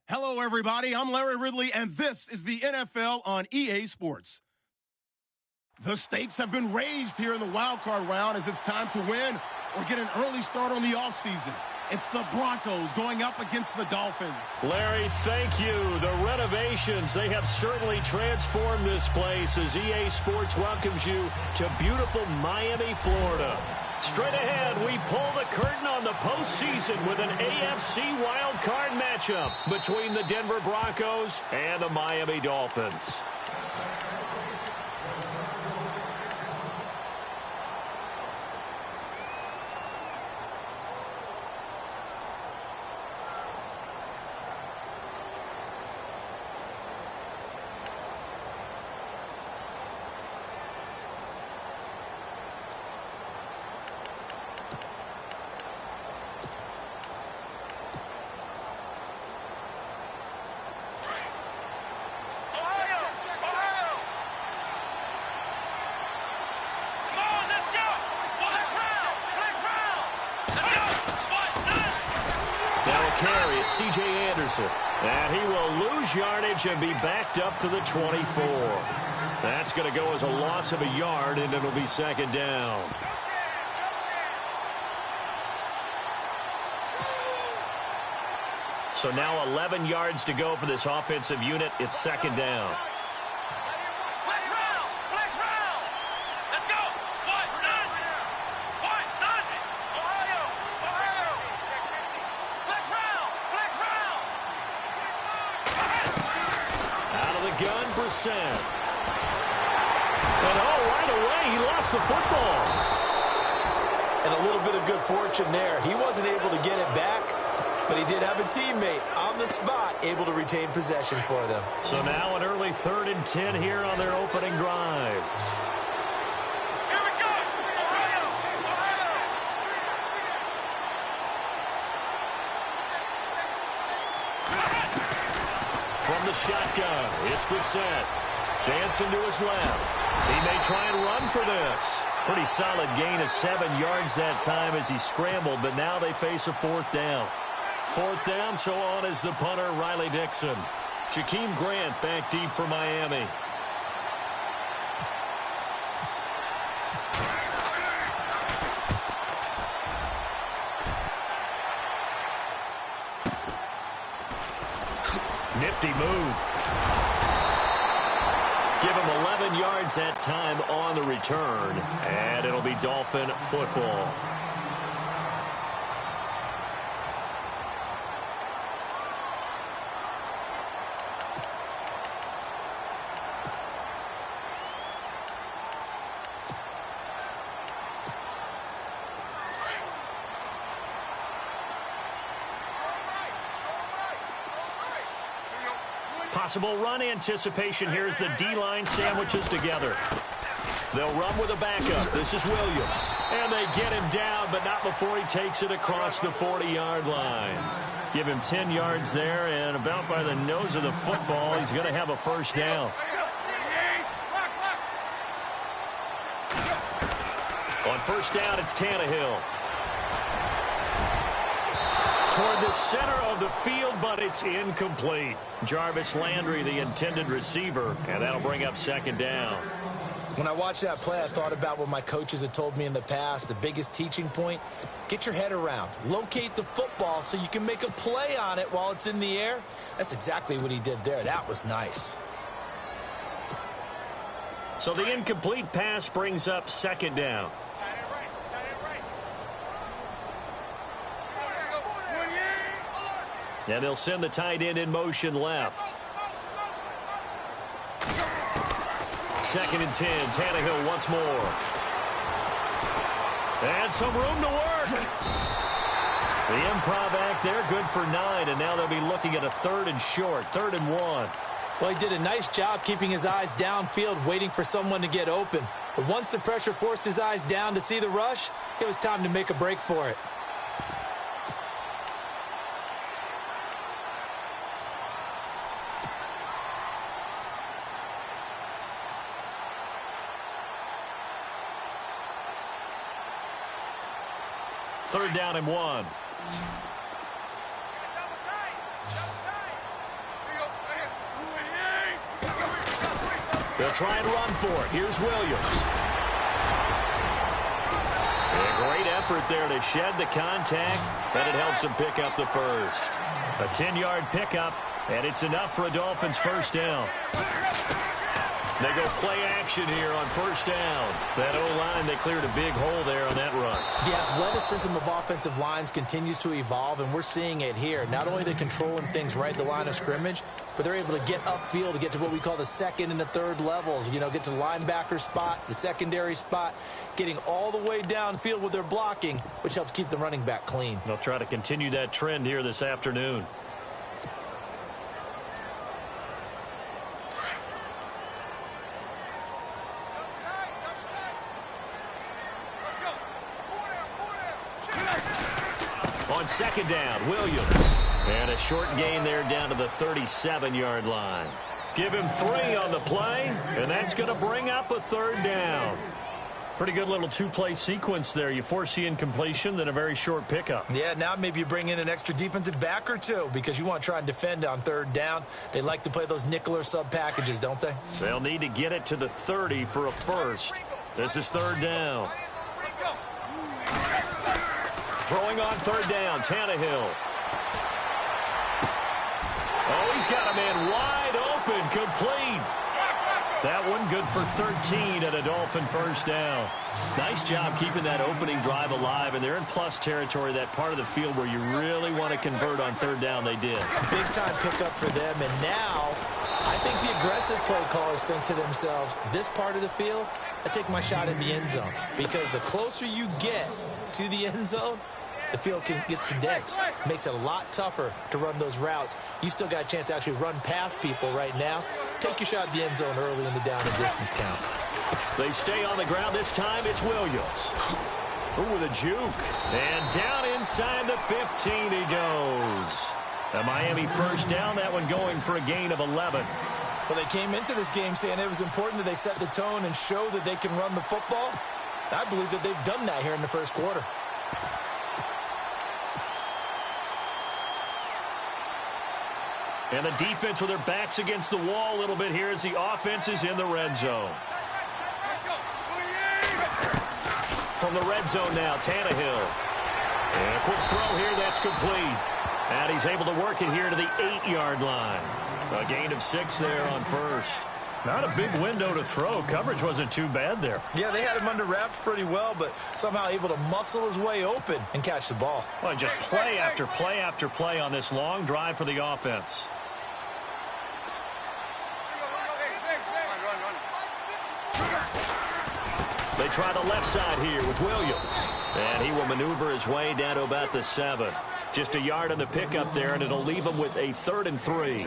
Hello, everybody. I'm Larry Ridley, and this is the NFL on EA Sports. The stakes have been raised here in the wild card round as it's time to win or get an early start on the offseason. It's the Broncos going up against the Dolphins. Larry, thank you. The renovations, they have certainly transformed this place as EA Sports welcomes you to beautiful Miami, Florida. Straight ahead, we pull the curtain on the postseason with an AFC wildcard matchup between the Denver Broncos and the Miami Dolphins. Carry it, C.J. Anderson. And he will lose yardage and be backed up to the 24. That's going to go as a loss of a yard, and it'll be second down. So now 11 yards to go for this offensive unit. It's second down. And right away, he lost the football. And a little bit of good fortune there. He wasn't able to get it back, but he did have a teammate on the spot able to retain possession for them. So now an early 3rd and 10 here on their opening drive. Here we go! Ohio! From the shotgun, it's Brissett. Dancing to his left. He may try and run for this. Pretty solid gain of 7 yards that time as he scrambled, but now they face a 4th down. 4th down, so on is the punter, Riley Dixon. Jakeem Grant back deep for Miami. Nifty move. Give him 11 yards that time on the return, and it'll be Dolphin football. Possible run anticipation here as the D-line sandwiches together. They'll run with a backup. This is Williams. And they get him down, but not before he takes it across the 40-yard line. Give him 10 yards there, and about by the nose of the football, he's going to have a first down. On first down, it's Tannehill. Toward the center of the field, but it's incomplete. Jarvis Landry, the intended receiver, and that'll bring up second down. When I watched that play, I thought about what my coaches had told me in the past. The biggest teaching point, get your head around. Locate the football so you can make a play on it while it's in the air. That's exactly what he did there. That was nice. So the incomplete pass brings up second down. And they'll send the tight end in motion left. 2nd and 10. Tannehill once more. And some room to work. The improv act there, good for 9. And now they'll be looking at a 3rd and short, 3rd and 1. Well, he did a nice job keeping his eyes downfield, waiting for someone to get open. But once the pressure forced his eyes down to see the rush, it was time to make a break for it. Third down and 1. They'll try and run for it. Here's Williams. A great effort there to shed the contact, but it helps him pick up the first. A 10-yard pickup, and it's enough for a Dolphins first down. They go play action here on first down. That O-line, they cleared a big hole there on that run. The athleticism of offensive lines continues to evolve, and we're seeing it here. Not only are they controlling things right at the line of scrimmage, but they're able to get upfield to get to what we call the second and the third levels. You know, get to the linebacker spot, the secondary spot, getting all the way downfield with their blocking, which helps keep the running back clean. They'll try to continue that trend here this afternoon. On second down, Williams. And a short gain there down to the 37-yard line. Give him 3 on the play, and that's going to bring up a third down. Pretty good little two-play sequence there. You force the incompletion, then a very short pickup. Yeah, now maybe you bring in an extra defensive back or two because you want to try and defend on third down. They like to play those nickel or sub packages, don't they? They'll need to get it to the 30 for a first. This is third down. Throwing on third down, Tannehill. Oh, he's got a man wide open, complete. That one good for 13 and a Dolphin first down. Nice job keeping that opening drive alive, and they're in plus territory, that part of the field where you really want to convert on third down. They did. Big-time pickup for them, and now I think the aggressive play callers think to themselves, this part of the field, I take my shot in the end zone, because the closer you get to the end zone, the field gets condensed. Makes it a lot tougher to run those routes. You still got a chance to actually run past people right now. Take your shot at the end zone early in the down and distance count. They stay on the ground. This time it's Williams. Ooh, with a juke. And down inside the 15 he goes. The Miami first down, that one going for a gain of 11. Well, they came into this game saying it was important that they set the tone and show that they can run the football. I believe that they've done that here in the first quarter. And the defense with their backs against the wall a little bit here as the offense is in the red zone. From the red zone now, Tannehill. And a quick throw here, that's complete. And he's able to work it here to the 8-yard line. A gain of 6 there on first. Not a big window to throw. Coverage wasn't too bad there. Yeah, they had him under wraps pretty well, but somehow able to muscle his way open and catch the ball. Well, just play after play after play on this long drive for the offense. They try the left side here with Williams. And he will maneuver his way down to about the 7. Just a yard on the pickup there, and it'll leave him with a 3rd and 3.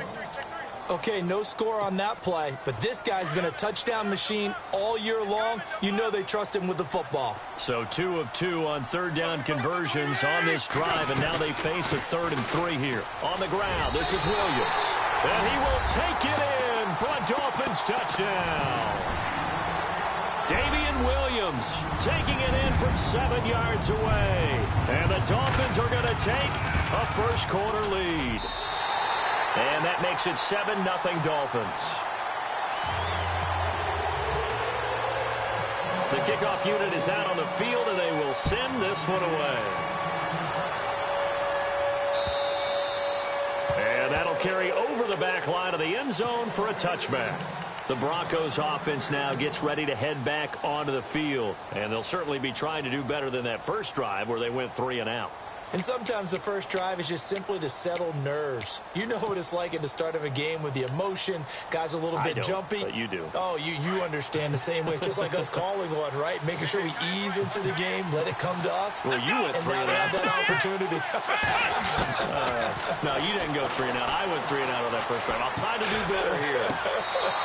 Okay, no score on that play, but this guy's been a touchdown machine all year long. You know they trust him with the football. So 2 of 2 on third down conversions on this drive, and now they face a 3rd and 3 here. On the ground, this is Williams. And he will take it in for a Dolphins touchdown. Damian Williams taking it in from 7 yards away. And the Dolphins are going to take a first quarter lead. And that makes it 7-0 Dolphins. The kickoff unit is out on the field, and they will send this one away. And that'll carry over the back line of the end zone for a touchback. The Broncos offense now gets ready to head back onto the field. And they'll certainly be trying to do better than that first drive where they went 3 and out. And sometimes the first drive is just simply to settle nerves. You know what it's like at the start of a game with the emotion. Guys a little bit jumpy. But you do. Oh, you understand the same way. It's just like us calling one, right? Making sure we ease into the game, let it come to us. Well, you went 3 and have out. that opportunity. No, you didn't go 3 and out. I went 3 and out on that first drive. I'll try to do better here.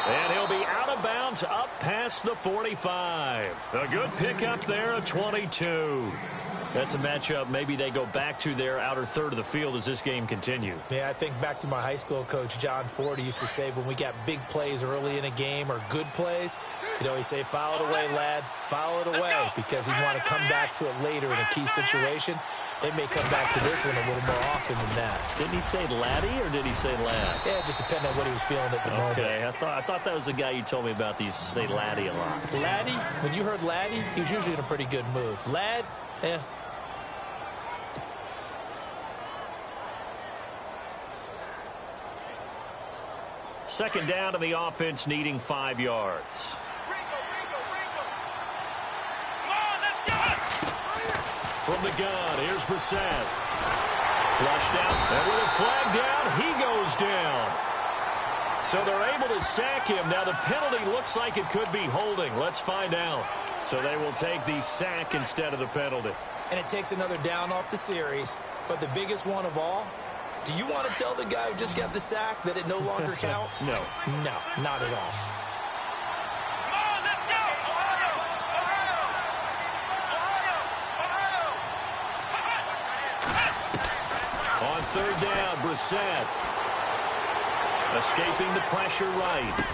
And he'll be out of bounds up past the 45. A good pickup there, a 22. That's a matchup maybe they go back to their outer third of the field as this game continues. Yeah, I think back to my high school coach, John Ford. He used to say when we got big plays early in a game or good plays, you know, he'd say, foul it away, lad, foul it away, because he'd want to come back to it later in a key situation. They may come back to this one a little more often than that. Didn't he say laddie or did he say lad? Yeah, it just depended on what he was feeling at the moment. Okay, I thought that was the guy you told me about. He used to say laddie a lot. Laddie, when you heard laddie, he was usually in a pretty good mood. Lad, eh. Second down to the offense, needing 5 yards. From the gun, here's Brissett. Flushed out, and with a flag down, he goes down. So they're able to sack him. Now the penalty looks like it could be holding. Let's find out. So they will take the sack instead of the penalty. And it takes another down off the series. But the biggest one of all, do you want to tell the guy who just got the sack that it no longer counts? No. No, not at all. On third down, Brissett. Escaping the pressure right.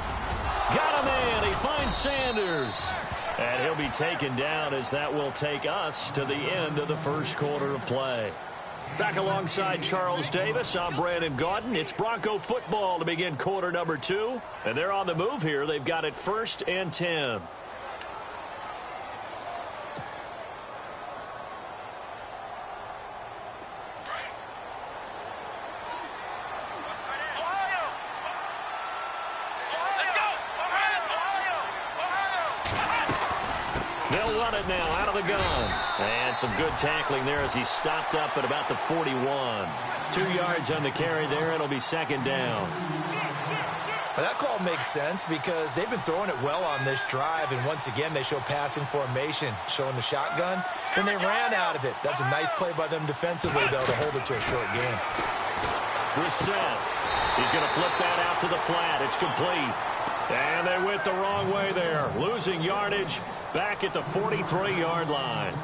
Got a man. He finds Sanders. And he'll be taken down as that will take us to the end of the first quarter of play. Back alongside Charles Davis, I'm Brandon Gaudin. It's Bronco football to begin quarter number 2. And they're on the move here. They've got it 1st and 10. They'll run it now out of the gun. And some good tackling there as he stopped up at about the 41. 2 yards on the carry there. It'll be second down. Well, that call makes sense because they've been throwing it well on this drive. And once again, they show passing formation, showing the shotgun. Then they ran out of it. That's a nice play by them defensively, though, to hold it to a short game. Brissett. He's going to flip that out to the flat. It's complete. And they went the wrong way there. Losing yardage back at the 43-yard line.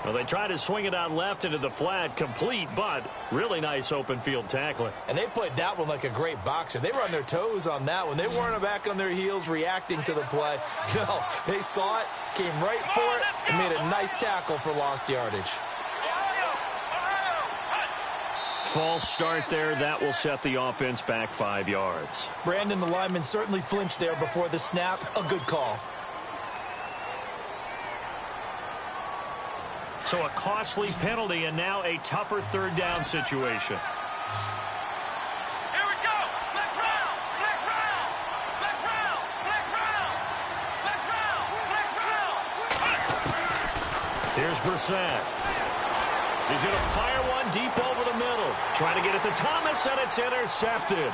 Well, they tried to swing it out left into the flat, complete, but really nice open field tackling. And they played that one like a great boxer. They were on their toes on that one. They weren't back on their heels reacting to the play. No, they saw it, came right for it, and made a nice tackle for lost yardage. False start there. That will set the offense back 5 yards. Brandon, the lineman certainly flinched there before the snap. A good call. So a costly penalty and now a tougher third down situation. Here we go. Black round. Black round. Black round. Black round. Black round. Black round. Here's Brissett. He's going to fire one deep over the middle. Trying to get it to Thomas, and it's intercepted.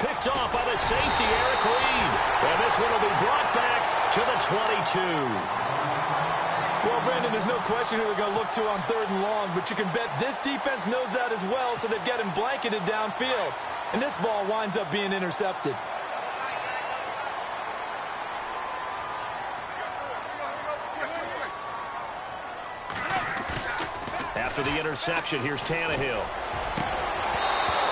Picked off by the safety, Eric Reed. And this one will be brought back to the 22. Well, Brandon, there's no question who they're going to look to on 3rd and long, but you can bet this defense knows that as well, so they've got him blanketed downfield. And this ball winds up being intercepted. After the interception, here's Tannehill.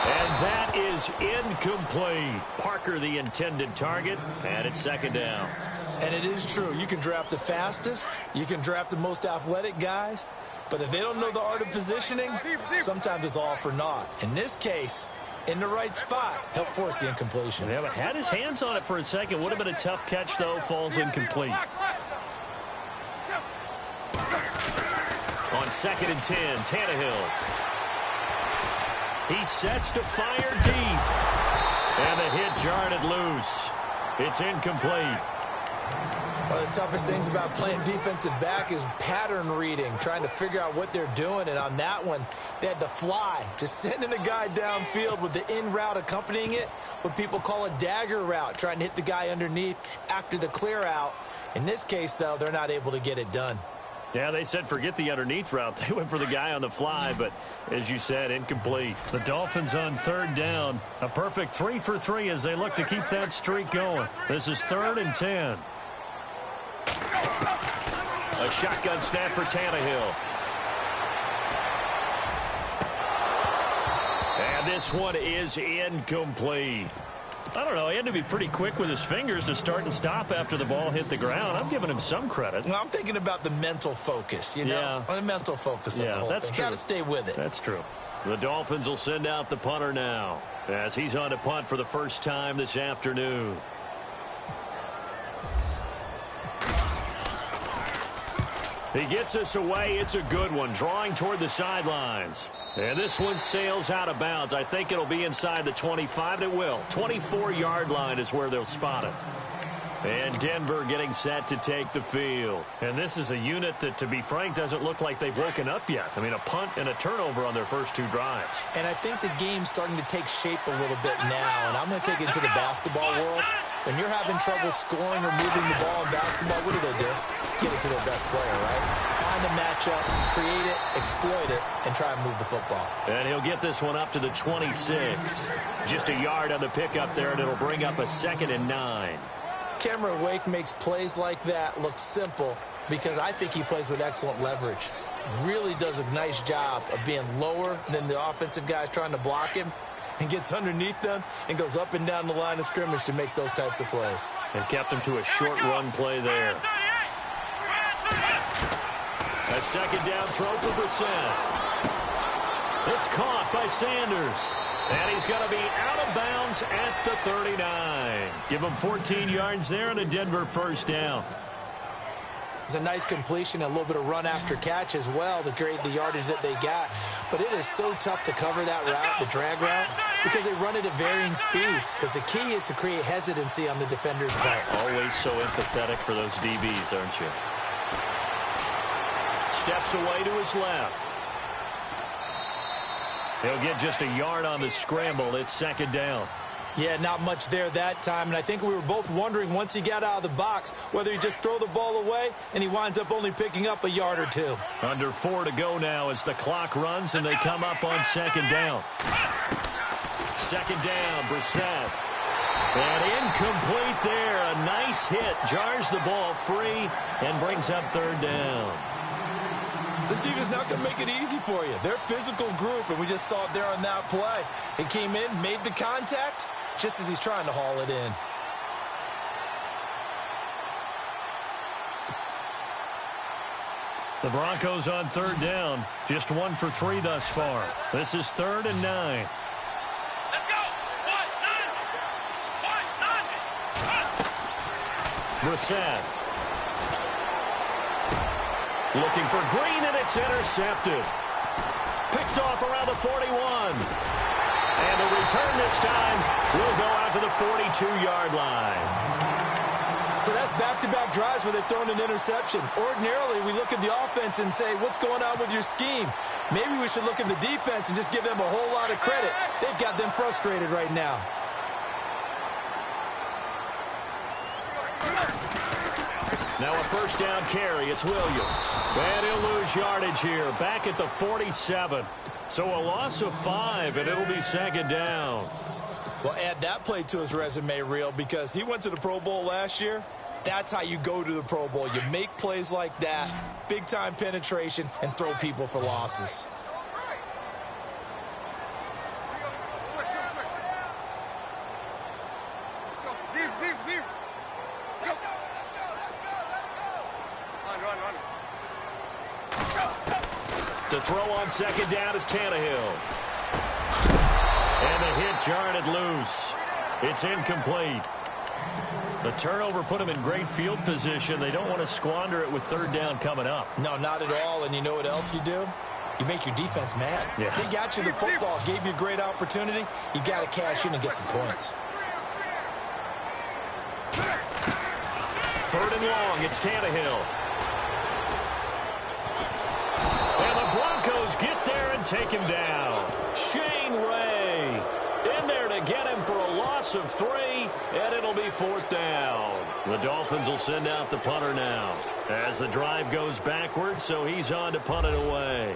And that is incomplete. Parker, the intended target, and it's second down. And it is true. You can draft the fastest. You can draft the most athletic guys. But if they don't know the art of positioning, sometimes it's all for naught. In this case, in the right spot, help force the incompletion. Yeah, but had his hands on it for a second. Would have been a tough catch, though. Falls incomplete. On 2nd and 10, Tannehill. He sets to fire deep. And the hit jarred it loose. It's incomplete. One of the toughest things about playing defensive back is pattern reading, trying to figure out what they're doing. And on that one, they had the fly, just sending a guy downfield with the in route accompanying it, what people call a dagger route, trying to hit the guy underneath after the clear out. In this case, though, they're not able to get it done. Yeah, they said forget the underneath route. They went for the guy on the fly, but as you said, incomplete. The Dolphins on 3rd down. A perfect 3 for 3 as they look to keep that streak going. This is 3rd and 10. A shotgun snap for Tannehill. And this one is incomplete. I don't know. He had to be pretty quick with his fingers to start and stop after the ball hit the ground. I'm giving him some credit. Well, I'm thinking about the mental focus, you know? Yeah. The mental focus on the whole that's thing. true. Got to stay with it. That's true. The Dolphins will send out the punter now as he's on to punt for the first time this afternoon. He gets us away. It's a good one, drawing toward the sidelines. And this one sails out of bounds. I think it'll be inside the 25. It will. 24-yard line is where they'll spot it. And Denver getting set to take the field. And this is a unit that, to be frank, doesn't look like they've woken up yet. I mean, a punt and a turnover on their first two drives. And I think the game's starting to take shape a little bit now. And I'm going to take it to the basketball world. When you're having trouble scoring or moving the ball in basketball, what do? Get it to their best player, right? Find the matchup, create it, exploit it, and try and move the football. And he'll get this one up to the 26. Just a yard on the pickup there, and it'll bring up a 2nd and 9. Cameron Wake makes plays like that look simple because I think he plays with excellent leverage. Really does a nice job of being lower than the offensive guys trying to block him and gets underneath them and goes up and down the line of scrimmage to make those types of plays. And kept him to a short run play there. A 2nd down throw for Brissett. It's caught by Sanders. And he's going to be out of bounds at the 39. Give him 14 yards there and a Denver first down. It's a nice completion, a little bit of run after catch as well to create the yardage that they got. But it is so tough to cover that route, the drag route, because they run it at varying speeds. Because the key is to create hesitancy on the defender's part. Always so empathetic for those DBs, aren't you? Steps away to his left. He'll get just a yard on the scramble. It's 2nd down. Yeah, not much there that time. And I think we were both wondering once he got out of the box whether he just throw the ball away and he winds up only picking up a yard or two. Under 4 to go now as the clock runs and they come up on 2nd down. 2nd down, Brissett. And incomplete there. A nice hit. Jars the ball free and brings up 3rd down. This defense not going to make it easy for you. They're a physical group, and we just saw it there on that play. He came in, made the contact, just as he's trying to haul it in. The Broncos on 3rd down. Just 1 for 3 thus far. This is 3rd and 9. Let's go. 1, 9. Brissett. Looking for Green, and it's intercepted. Picked off around the 41. And the return this time will go out to the 42-yard line. So that's back-to-back drives where they've thrown an interception. Ordinarily, we look at the offense and say, what's going on with your scheme? Maybe we should look at the defense and just give them a whole lot of credit. They've got them frustrated right now. Now a first down carry. It's Williams. And he'll lose yardage here. Back at the 47. So a loss of 5, and it'll be 2nd down. Well, add that play to his resume reel because he went to the Pro Bowl last year. That's how you go to the Pro Bowl. You make plays like that, big-time penetration, and throw people for losses. To throw on 2nd down is Tannehill. And the hit jarred it loose. It's incomplete. The turnover put them in great field position. They don't want to squander it with 3rd down coming up. No, not at all. And you know what else you do? You make your defense mad. Yeah. They got you the football, gave you a great opportunity. You got to cash in and get some points. 3rd and long. It's Tannehill. And the Broncos get there and take him down. Shane Ray in there to get him for a loss of 3, and it'll be 4th down. The Dolphins will send out the punter now as the drive goes backwards, so he's on to punt it away.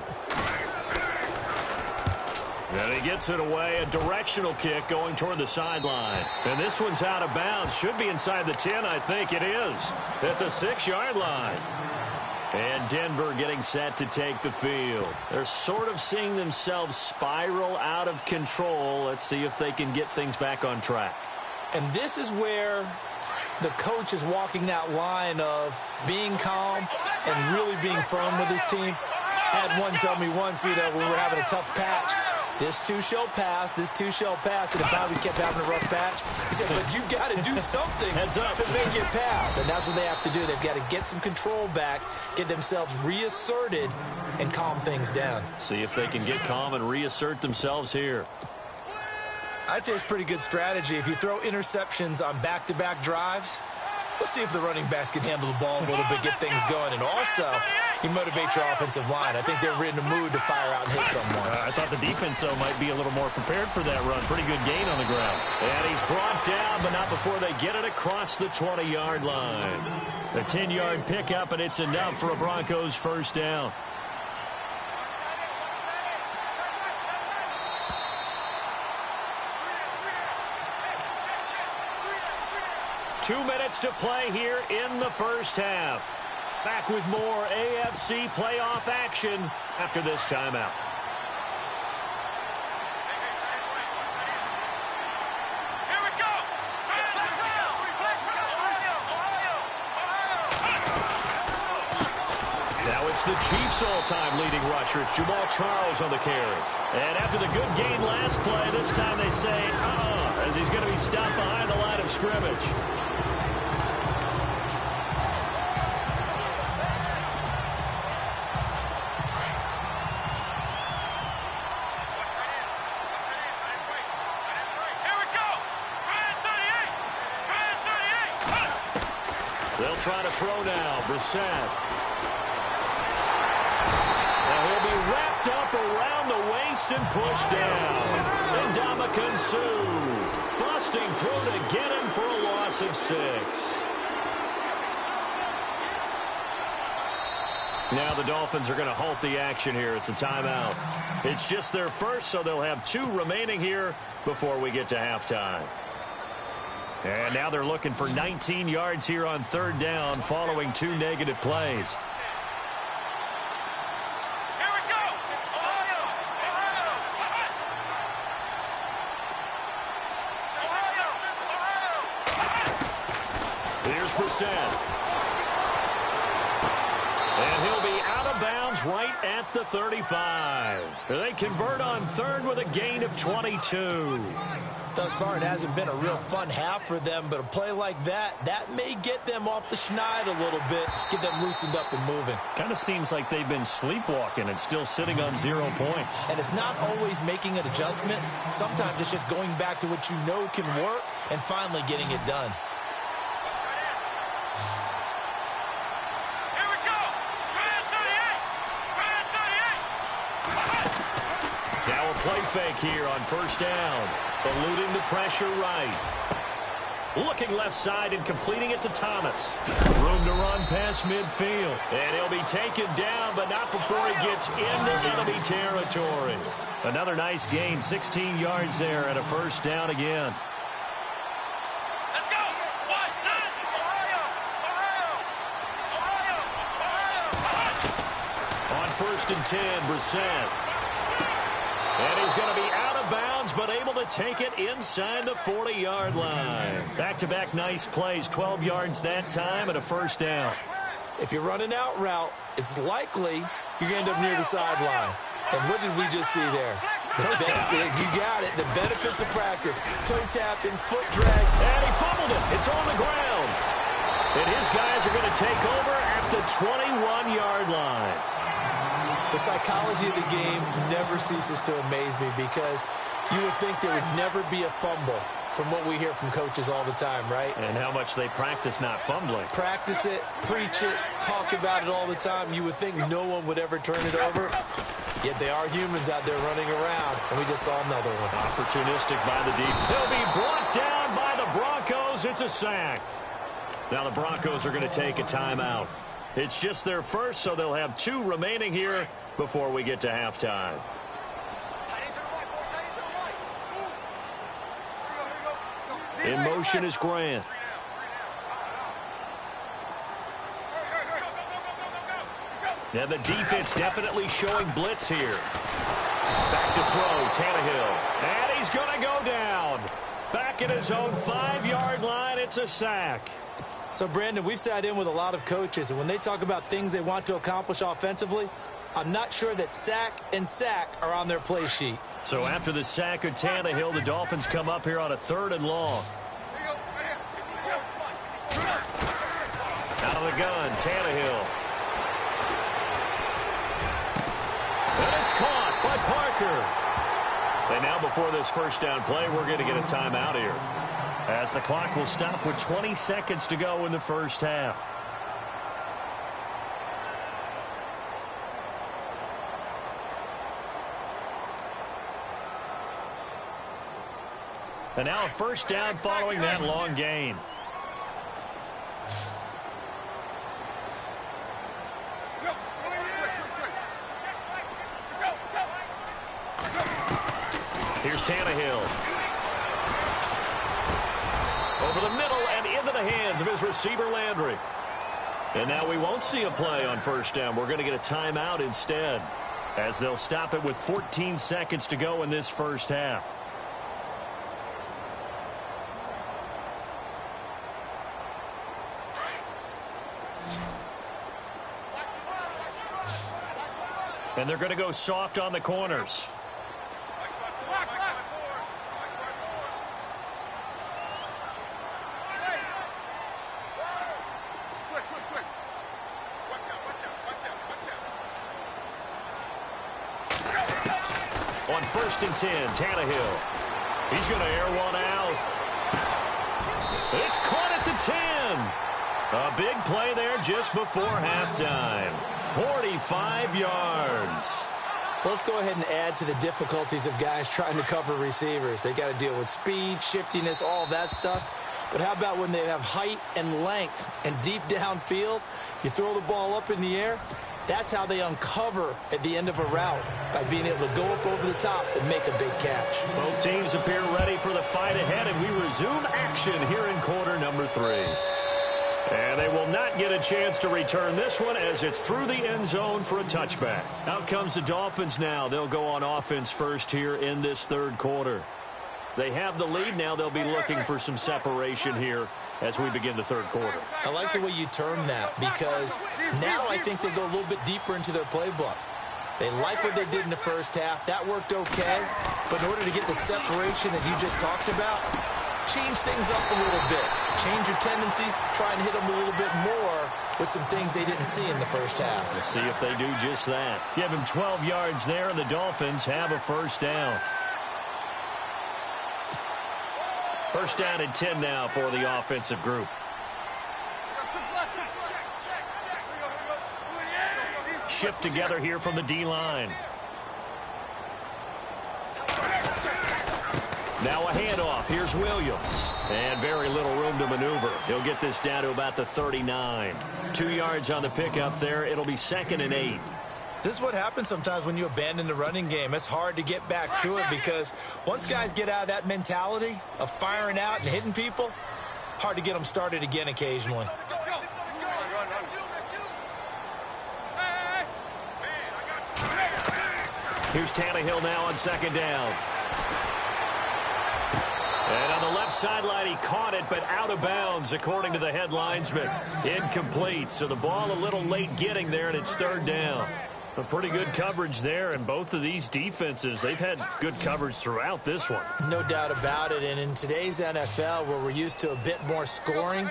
And he gets it away, a directional kick going toward the sideline. And this one's out of bounds. Should be inside the 10, I think it is, at the 6-yard line. And Denver getting set to take the field. They're sort of seeing themselves spiral out of control. Let's see if they can get things back on track. And this is where the coach is walking that line of being calm and really being firm with his team. I had one tell me once, when we were having a tough patch, this too shall pass, this too shall pass. And if I kept having a rough patch, he said, but you got to do something to make it pass. And that's what they have to do. They've got to get some control back, get themselves reasserted, and calm things down. See if they can get calm and reassert themselves here. I'd say it's pretty good strategy. If you throw interceptions on back-to-back drives, let's see if the running backs can handle the ball a little bit, get things going. And also, you motivate your offensive line. I think they're in the mood to fire out and hit someone. I thought the defense, though, might be a little more prepared for that run. Pretty good gain on the ground. And he's brought down, but not before they get it across the 20-yard line. A 10-yard pickup, and it's enough for a Broncos first down. Two minutes to play here in the first half. Back with more AFC playoff action after this timeout. Here we go. Now it's the Chiefs' all-time leading rusher. It's Jamal Charles on the carry. And after the good gain last play, this time they say, as he's going to be stopped behind the line of scrimmage. They'll try to throw now. Brissett. And he'll be wrapped up around the waist and pushed down. And Ndamukong Suh busting through to get him for a loss of 6. Now the Dolphins are going to halt the action here. It's a timeout. It's just their first, so they'll have 2 remaining here before we get to halftime. And now they're looking for 19 yards here on third down following 2 negative plays. Here we go. Here's Brissett. And he'll be out of bounds right at the 35. They convert on third with a gain of 22. Thus far, it hasn't been a real fun half for them, but a play like that may get them off the schneid a little bit, get them loosened up and moving. Kind of seems like they've been sleepwalking and still sitting on 0 points. And it's not always making an adjustment. Sometimes it's just going back to what you know can work and finally getting it done. Here we go. Now a play fake here on first down. Eluding the pressure right. Looking left side and completing it to Thomas. Room to run past midfield. And he'll be taken down, but not before he gets into enemy territory. Another nice gain, 16 yards there and a first down again. Let's go. On first and 10, Brissett. And he's going to be out of bounds, but able to take it inside the 40-yard line. Back-to-back nice plays, 12 yards that time and a first down. If you're running out route, it's likely you're going to end up near the sideline. And what did we just see there? You got it. The benefits of practice. Toe tapping, foot drag. And he fumbled it. It's on the ground. And his guys are going to take over at the 21-yard line. The psychology of the game never ceases to amaze me because you would think there would never be a fumble from what we hear from coaches all the time, right? And how much they practice not fumbling. Practice it, preach it, talk about it all the time. You would think no one would ever turn it over. Yet they are humans out there running around, and we just saw another one. Opportunistic by the deep. He'll be brought down by the Broncos. It's a sack. Now the Broncos are going to take a timeout. It's just their first, so they'll have 2 remaining here before we get to halftime. In motion is Grant. Now the defense definitely showing blitz here. Back to throw, Tannehill. And he's going to go down. Back at his own 5-yard line, it's a sack. So, Brandon, we've sat in with a lot of coaches, and when they talk about things they want to accomplish offensively, I'm not sure that sack and sack are on their play sheet. So after the sack of Tannehill, the Dolphins come up here on a 3rd and long. Out of the gun, Tannehill. And it's caught by Parker. And now before this first down play, we're going to get a timeout here, as the clock will stop with 20 seconds to go in the first half. And now a first down following that long gain. Here's Tannehill. Over the middle and into the hands of his receiver, Landry. And now we won't see a play on first down. We're going to get a timeout instead, as they'll stop it with 14 seconds to go in this first half. And they're going to go soft on the corners. On 1st and 10, Tannehill. He's going to air one out. It's caught at the 10. A big play there just before halftime. 45 yards. So let's go ahead and add to the difficulties of guys trying to cover receivers. They got to deal with speed, shiftiness, all that stuff. But how about when they have height and length and deep downfield? You throw the ball up in the air. That's how they uncover at the end of a route, by being able to go up over the top and make a big catch. Both teams appear ready for the fight ahead, and we resume action here in quarter number 3. And they will not get a chance to return this one, as it's through the end zone for a touchback. Out comes the Dolphins now. They'll go on offense first here in this 3rd quarter. They have the lead now. They'll be looking for some separation here as we begin the 3rd quarter. I like the way you term that, because now I think they go a little bit deeper into their playbook. They like what they did in the first half. That worked okay. But in order to get the separation that you just talked about, change things up a little bit. Change your tendencies. Try and hit them a little bit more with some things they didn't see in the first half. We'll see if they do just that. Give him 12 yards there, and the Dolphins have a first down. First down and 10 now for the offensive group. Shift together here from the D-line. Now a handoff. Here's Williams. And very little room to maneuver. He'll get this down to about the 39. 2 yards on the pickup there. It'll be 2nd and 8. This is what happens sometimes when you abandon the running game. It's hard to get back to it, because once guys get out of that mentality of firing out and hitting people, hard to get them started again occasionally. Here's Tannehill now on 2nd down. And on the left sideline, he caught it, but out of bounds, according to the head linesman. Incomplete, so the ball a little late getting there, and it's 3rd down. A pretty good coverage there, and both of these defenses, they've had good coverage throughout this one. No doubt about it, and in today's NFL, where we're used to a bit more scoring,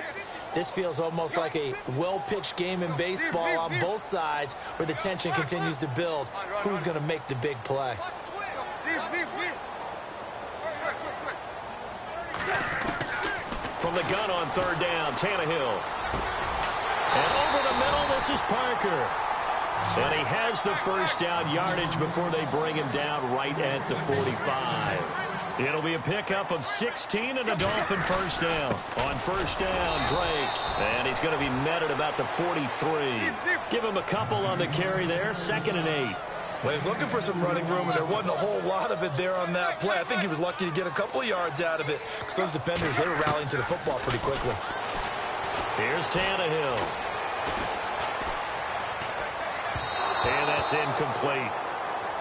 this feels almost like a well-pitched game in baseball on both sides, where the tension continues to build. Who's going to make the big play? From the gun on 3rd down, Tannehill. And over the middle, this is Parker. And he has the first down yardage before they bring him down right at the 45. It'll be a pickup of 16 and a Dolphin first down. On first down, Drake. And he's going to be met at about the 43. Give him a couple on the carry there. 2nd and 8. Well, he was looking for some running room, and there wasn't a whole lot of it there on that play. I think he was lucky to get a couple of yards out of it, because those defenders, they were rallying to the football pretty quickly. Here's Tannehill. And that's incomplete.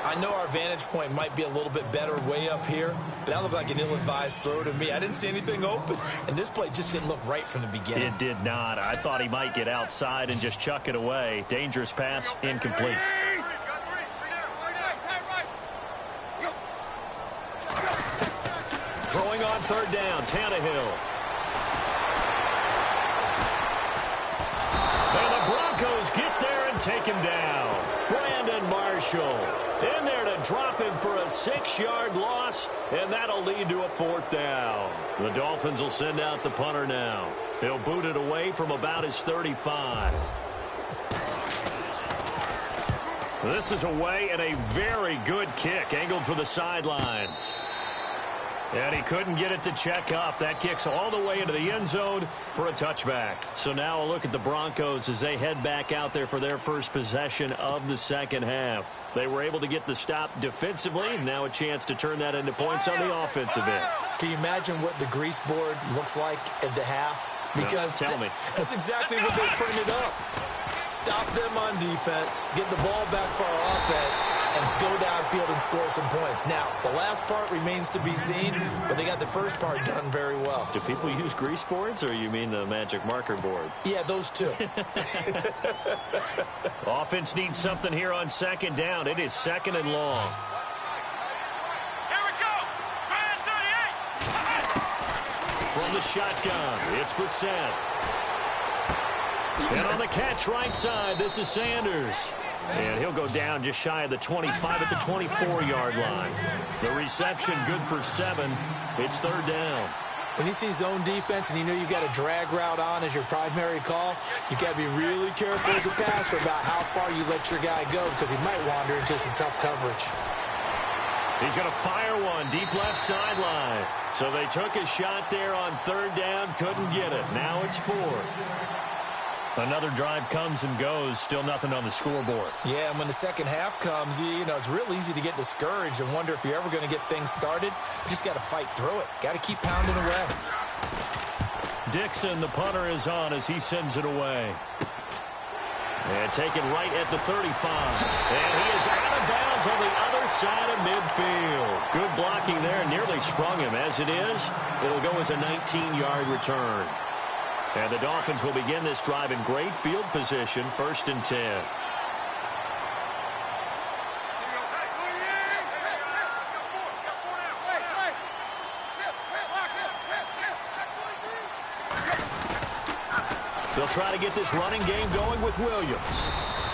I know our vantage point might be a little bit better way up here, but that looked like an ill-advised throw to me. I didn't see anything open, and this play just didn't look right from the beginning. It did not. I thought he might get outside and just chuck it away. Dangerous pass, incomplete. Throwing on third down, Tannehill. And the Broncos get there and take him down. Brandon Marshall in there to drop him for a 6-yard loss, and that'll lead to a 4th down. The Dolphins will send out the punter now. He'll boot it away from about his 35. This is away and a very good kick, angled for the sidelines. And he couldn't get it to check up. That kicks all the way into the end zone for a touchback. So now a look at the Broncos as they head back out there for their first possession of the second half. They were able to get the stop defensively. Now a chance to turn that into points on the offensive end. Can you imagine what the grease board looks like at the half? Because no, tell me. That's exactly what they printed up. Stop them on defense, get the ball back for our offense, and go downfield and score some points. Now, the last part remains to be seen, but they got the first part done very well. Do people use grease boards, or you mean the magic marker boards? Yeah, those two. Offense needs something here on second down. It is 2nd and long. Here we go. Grand 38. From the shotgun, it's Brissett. And on the catch right side, this is Sanders. And he'll go down just shy of the 25 at the 24-yard line. The reception good for 7. It's 3rd down. When you see zone defense and you know you got a drag route on as your primary call, you got to be really careful as a passer about how far you let your guy go because he might wander into some tough coverage. He's going to fire one deep left sideline. So they took a shot there on 3rd down, couldn't get it. Now it's 4. Another drive comes and goes, still nothing on the scoreboard. Yeah, and when the second half comes, you know, it's real easy to get discouraged and wonder if you're ever going to get things started. You just got to fight through it. Got to keep pounding away. Dixon, the punter, is on as he sends it away. And taken right at the 35. And he is out of bounds on the other side of midfield. Good blocking there, nearly sprung him. As it is, it'll go as a 19-yard return. And the Dolphins will begin this drive in great field position, 1st and 10. They'll try to get this running game going with Williams.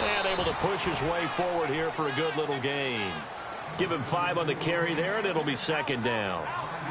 And able to push his way forward here for a good little gain. Give him 5 on the carry there, and it'll be 2nd down.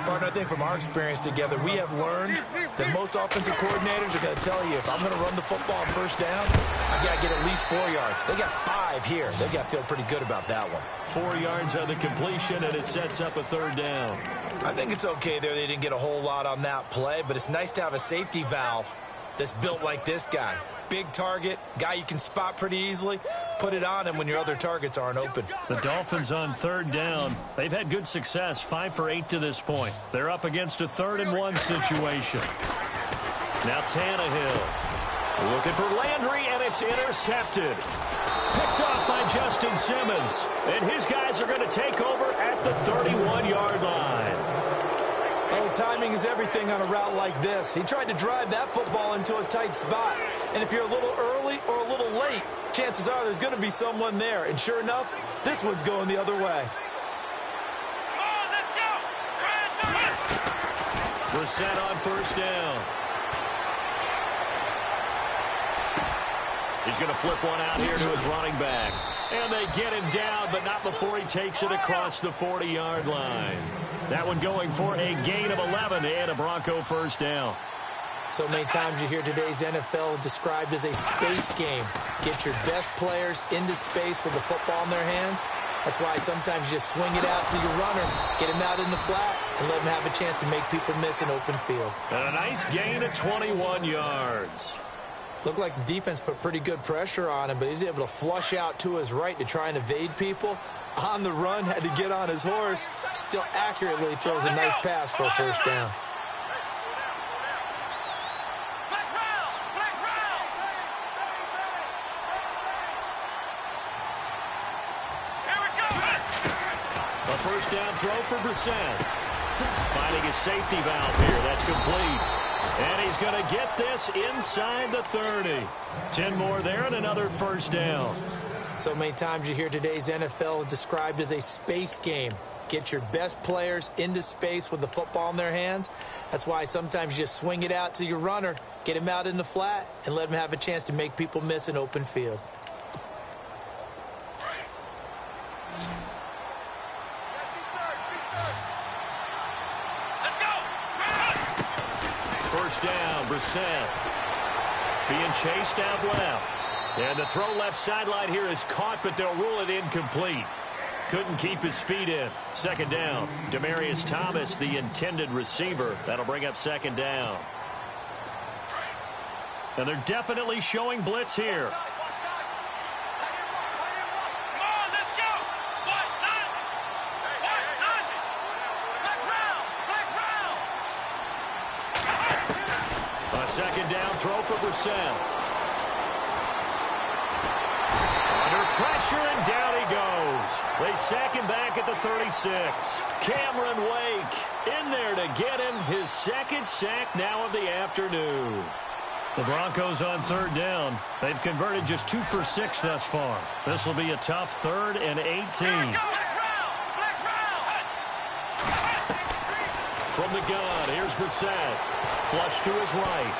Partner, I think from our experience together, we have learned that most offensive coordinators are going to tell you, if I'm going to run the football on 1st down, I've got to get at least 4 yards. They got 5 here. They got to feel pretty good about that one. 4 yards on the completion, and it sets up a 3rd down. I think it's okay there. They didn't get a whole lot on that play, but it's nice to have a safety valve that's built like this guy. Big target, guy you can spot pretty easily. Put it on him when your other targets aren't open. The Dolphins on 3rd down. They've had good success, 5 for 8 to this point. They're up against a 3rd and 1 situation. Now Tannehill looking for Landry, and it's intercepted. Picked off by Justin Simmons. And his guys are going to take over at the 31-yard line. Oh, timing is everything on a route like this. He tried to drive that football into a tight spot. And if you're a little early or a little late, chances are there's going to be someone there. And sure enough, this one's going the other way. Come on, let's go. Brissett on 1st down. He's going to flip one out here to his running back. And they get him down, but not before he takes it across the 40-yard line. That one going for a gain of 11 and a Bronco 1st down. So many times you hear today's NFL described as a space game. Get your best players into space with the football in their hands. That's why sometimes you just swing it out to your runner, get him out in the flat, and let him have a chance to make people miss an open field. And a nice gain of 21 yards. Looked like the defense put pretty good pressure on him, but he's able to flush out to his right to try and evade people. On the run, had to get on his horse. Still accurately throws a nice pass for a 1st down. Here we go. first down throw for Brissett. Finding his safety valve here. That's complete. And he's going to get this inside the 30. 10 more there and another first down. So many times you hear today's NFL described as a space game. Get your best players into space with the football in their hands. That's why sometimes you just swing it out to your runner, get him out in the flat, and let him have a chance to make people miss an open field. First down, Brissett. Being chased out left. And the throw left sideline here is caught, but they'll rule it incomplete. Couldn't keep his feet in. Second down. Demaryius Thomas, the intended receiver. That'll bring up second down. And they're definitely showing blitz here. A second down throw for Brissett. Under pressure, and down he goes. They sack him back at the 36. Cameron Wake in there to get him his second sack now of the afternoon. The Broncos on third down. They've converted just 2 for 6 thus far. This will be a tough 3rd and 18. From the gun, here's Brissett. Flush to his right.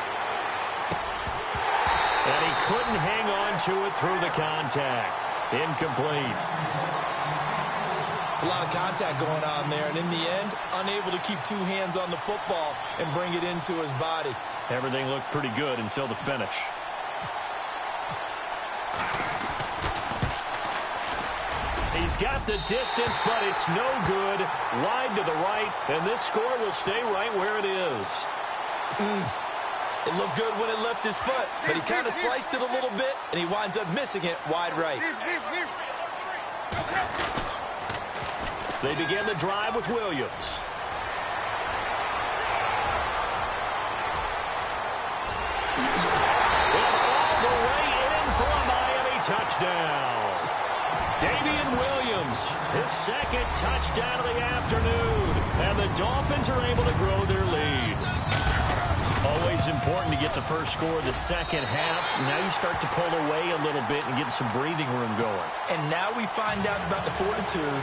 And he couldn't hang on to it through the contact. Incomplete. It's a lot of contact going on there, and in the end, unable to keep 2 hands on the football and bring it into his body. Everything looked pretty good until the finish. He's got the distance, but it's no good. Wide to the right, and this score will stay right where it is. It looked good when it left his foot, but he kind of sliced it a little bit, and he winds up missing it wide right. They begin the drive with Williams. And all the way in for a Miami touchdown. Damian Williams, his second touchdown of the afternoon, and the Dolphins are able to grow their lead. Always important to get the first score of the second half. Now you start to pull away a little bit and get some breathing room going. And now we find out about the fortitude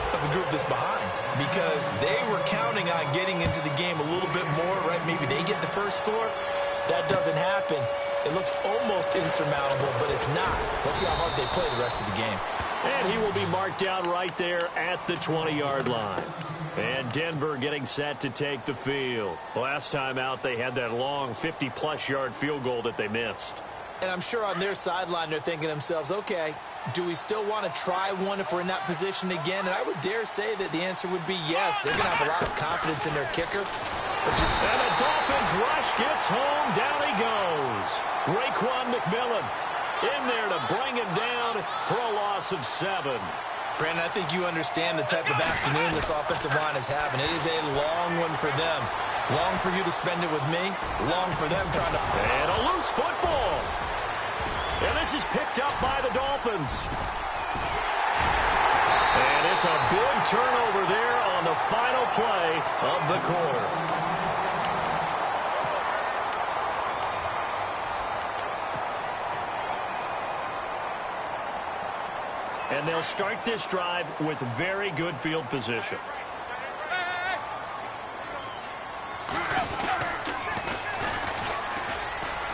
of the group that's behind, because they were counting on getting into the game a little bit more, right? Maybe they get the first score. That doesn't happen. It looks almost insurmountable, but it's not. Let's see how hard they play the rest of the game. And he will be marked down right there at the 20-yard line. And Denver getting set to take the field. Last time out, they had that long 50-plus yard field goal that they missed. And I'm sure on their sideline, they're thinking to themselves, okay, do we still want to try one if we're in that position again? And I would dare say that the answer would be yes. They're going to have a lot of confidence in their kicker. And the Dolphins rush gets home. Down he goes. Raekwon McMillan in there to bring him down for a loss of 7. Brandon, I think you understand the type of afternoon this offensive line is having. It is a long one for them. Long for you to spend it with me. Long for them trying to... And a loose football. And this is picked up by the Dolphins. And it's a big turnover there on the final play of the quarter. And they'll start this drive with very good field position.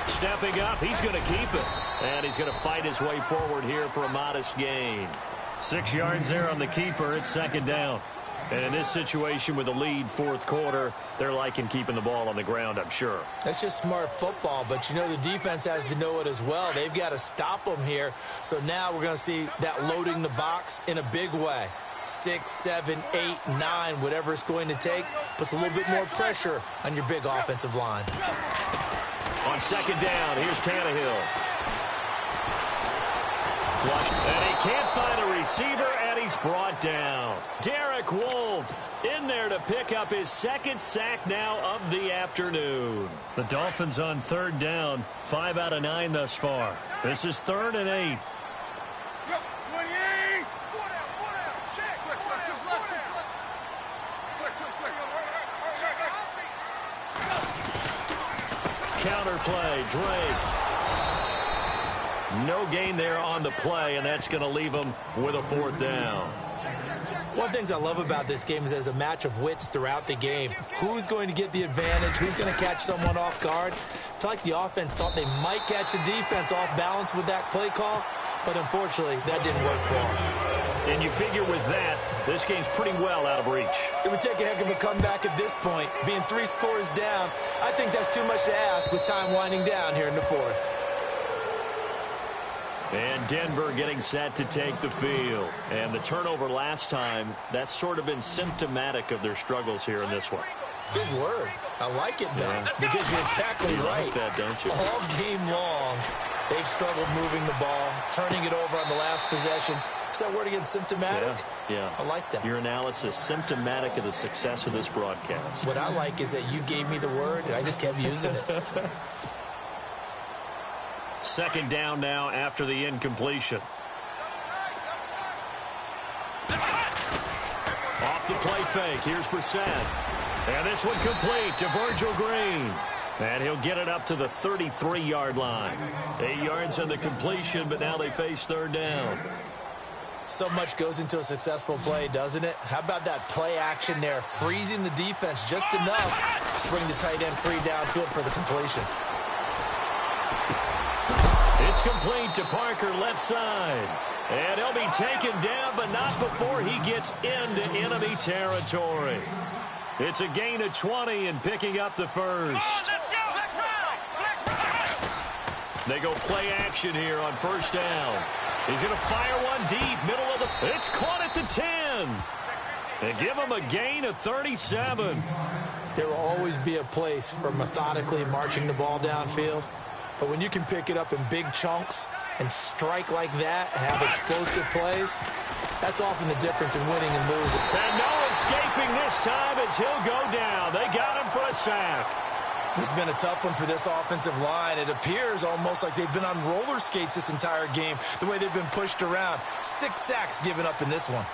Stepping up, he's going to keep it. And he's going to fight his way forward here for a modest gain. 6 yards there on the keeper. It's second down. And in this situation with the lead, fourth quarter, they're liking keeping the ball on the ground, I'm sure. That's just smart football, but you know the defense has to know it as well. They've got to stop them here. So now we're going to see that loading the box in a big way. 6, 7, 8, 9, whatever it's going to take, puts a little bit more pressure on your big offensive line. On second down, here's Tannehill. Flush, and he can't find a receiver, and he's brought down. Derek Wolfe in there to pick up his second sack now of the afternoon. The Dolphins on third down, 5 out of 9 thus far. This is 3rd and 8. counter play. Drake. No gain there on the play, and that's going to leave them with a fourth down. One of the things I love about this game is there's a match of wits throughout the game. Who's going to get the advantage? Who's going to catch someone off guard? I feel like the offense thought they might catch the defense off balance with that play call, but unfortunately, that didn't work for them. And you figure with that, this game's pretty well out of reach. It would take a heck of a comeback at this point. Being 3 scores down, I think that's too much to ask with time winding down here in the fourth. And Denver getting set to take the field. And the turnover last time, that's sort of been symptomatic of their struggles here in this one. Good word. I like it, though, because you're exactly right. Like that, don't you? All game long, they've struggled moving the ball, turning it over on the last possession. Is that word again, symptomatic? Yeah. I like that. Your analysis, symptomatic of the success of this broadcast. What I like is that you gave me the word, and I just kept using it. Second down now after the incompletion. Off the play fake. Here's Brissett. And this one complete to Virgil Green. And he'll get it up to the 33-yard line. 8 yards on the completion, but now they face third down. So much goes into a successful play, doesn't it? How about that play action there? Freezing the defense just enough to bring the tight end free downfield for the completion. It's complete to Parker, left side. And he'll be taken down, but not before he gets into enemy territory. It's a gain of 20 and picking up the first. They go play action here on first down. He's going to fire one deep, middle of the... It's caught at the 10. They give him a gain of 37. There will always be a place for methodically marching the ball downfield. But when you can pick it up in big chunks and strike like that, have explosive plays, that's often the difference in winning and losing. And no escaping this time as he'll go down. They got him for a sack. This has been a tough one for this offensive line. It appears almost like they've been on roller skates this entire game, the way they've been pushed around. 6 sacks given up in this one.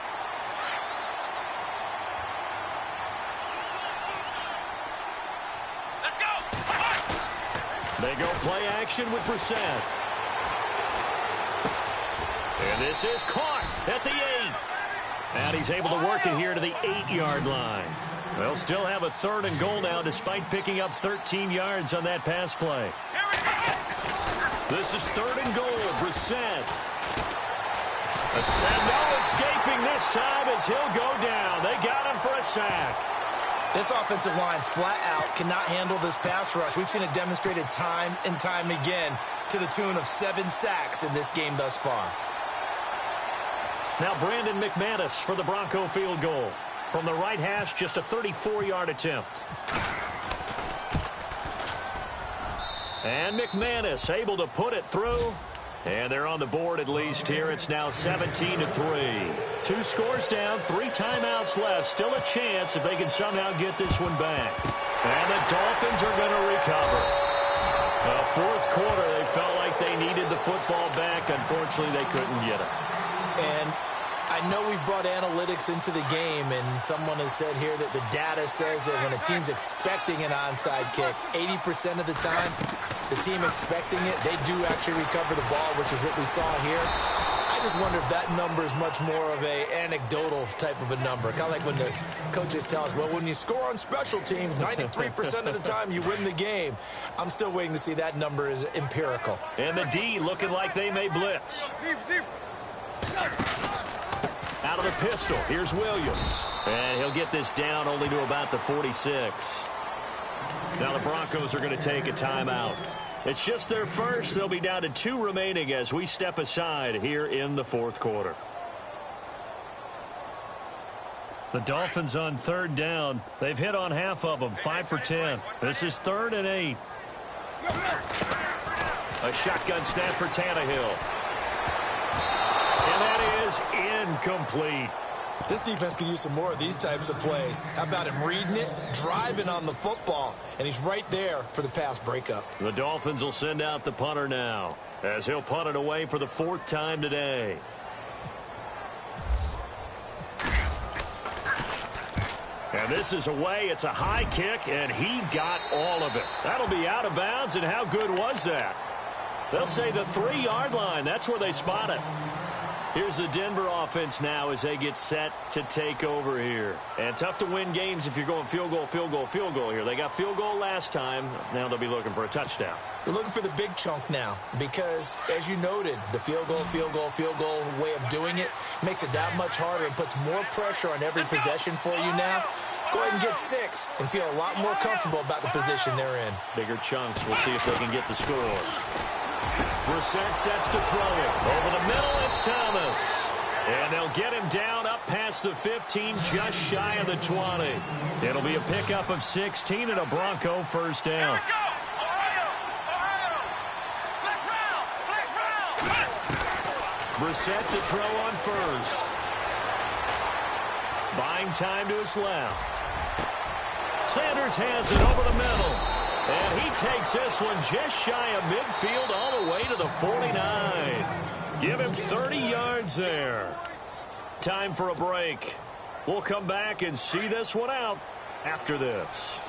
They go play action with Brissett. And this is caught at the 8. And he's able to work it here to the 8-yard line. They'll still have a third and goal now despite picking up 13 yards on that pass play. This is third and goal. Brissett. And no escaping this time as he'll go down. They got him for a sack. This offensive line flat out cannot handle this pass rush. We've seen it demonstrated time and time again to the tune of 7 sacks in this game thus far. Now Brandon McManus for the Bronco field goal. From the right hash, just a 34-yard attempt. And McManus able to put it through. And they're on the board at least here. It's now 17-3. 2 scores down, 3 timeouts left. Still a chance if they can somehow get this one back. And the Dolphins are going to recover. Fourth quarter, they felt like they needed the football back. Unfortunately, they couldn't get it. And I know we've brought analytics into the game, and someone has said here that the data says that when a team's expecting an onside kick, 80% of the time, the team expecting it, they do actually recover the ball, which is what we saw here. I just wonder if that number is much more of a anecdotal type of a number. Kind of like when the coaches tell us, well, when you score on special teams, 93% of the time you win the game. I'm still waiting to see that number is empirical. And the D looking like they may blitz. Out of the pistol, here's Williams. And he'll get this down only to about the 46. Now the Broncos are going to take a timeout. It's just their first. They'll be down to 2 remaining as we step aside here in the fourth quarter. The Dolphins on third down. They've hit on half of them, 5 for 10. This is 3rd and 8. A shotgun snap for Tannehill. And that is incomplete. This defense could use some more of these types of plays. How about him reading it, driving on the football, and he's right there for the pass breakup. The Dolphins will send out the punter now as he'll punt it away for the 4th time today. And this is away. It's a high kick, and he got all of it. That'll be out of bounds, and how good was that? They'll say the 3-yard line. That's where they spot it. Here's the Denver offense now as they get set to take over here. And tough to win games if you're going field goal, field goal, field goal here. They got field goal last time. Now they'll be looking for a touchdown. They're looking for the big chunk now because, as you noted, the field goal, field goal, field goal way of doing it makes it that much harder and puts more pressure on every possession for you now. Go ahead and get 6 and feel a lot more comfortable about the position they're in. Bigger chunks. We'll see if they can get the score. Brissett sets to throw it. Over the middle, it's Thomas. And they'll get him down up past the 15, just shy of the 20. It'll be a pickup of 16 and a Bronco first down. Here we go. Ohio. Flex round. Brissett to throw on first. Buying time to his left. Sanders has it over the middle. And he takes this one just shy of midfield all the way to the 49. Give him 30 yards there. Time for a break. We'll come back and see this one out after this.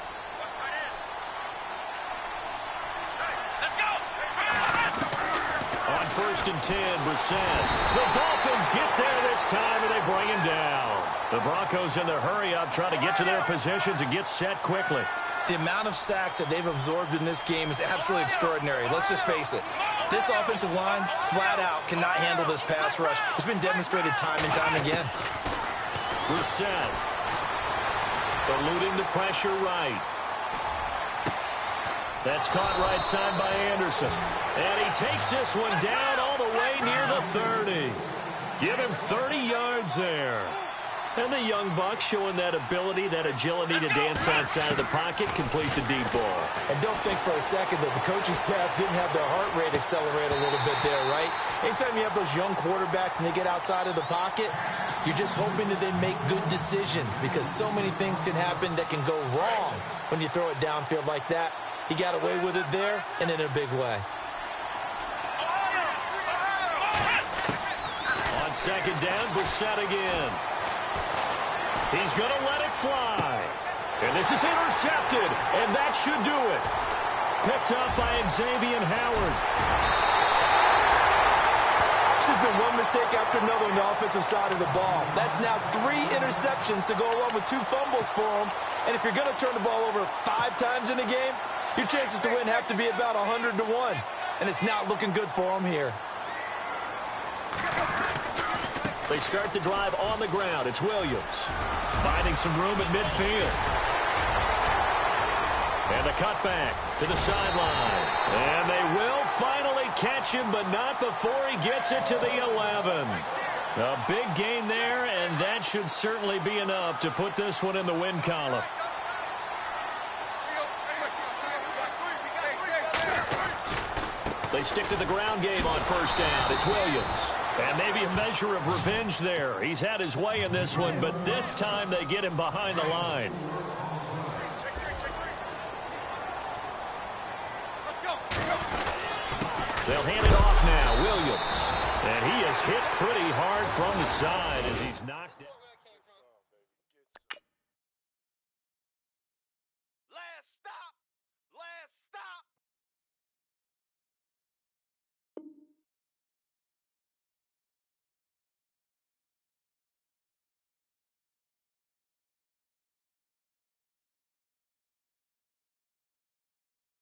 On 1st and 10, Brissett. The Dolphins get there this time, and they bring him down. The Broncos in their hurry-up trying to get to their positions and get set quickly. The amount of sacks that they've absorbed in this game is absolutely extraordinary. Let's just face it. This offensive line, flat out, cannot handle this pass rush. It's been demonstrated time and time again. Brissett eluding the pressure right. That's caught right side by Anderson. And he takes this one down all the way near the 30. Give him 30 yards there. And the young buck showing that ability, that agility to dance outside of the pocket, complete the deep ball. And don't think for a second that the coaching staff didn't have their heart rate accelerate a little bit there, right? Anytime you have those young quarterbacks and they get outside of the pocket, you're just hoping that they make good decisions because so many things can happen that can go wrong when you throw it downfield like that. He got away with it there and in a big way. On 2nd down, Brissett again. He's going to let it fly. And this is intercepted, and that should do it. Picked up by Xavier Howard. This has been one mistake after another on the offensive side of the ball. That's now 3 interceptions to go along with 2 fumbles for him. And if you're going to turn the ball over 5 times in a game, your chances to win have to be about 100 to 1. And it's not looking good for him here. They start the drive on the ground. It's Williams finding some room at midfield. And the cutback to the sideline. And they will finally catch him, but not before he gets it to the 11. A big gain there, and that should certainly be enough to put this one in the win column. They stick to the ground game on 1st down. It's Williams. And maybe a measure of revenge there. He's had his way in this one, but this time they get him behind the line. They'll hand it off now. Williams. And he is hit pretty hard from the side as he's knocked down.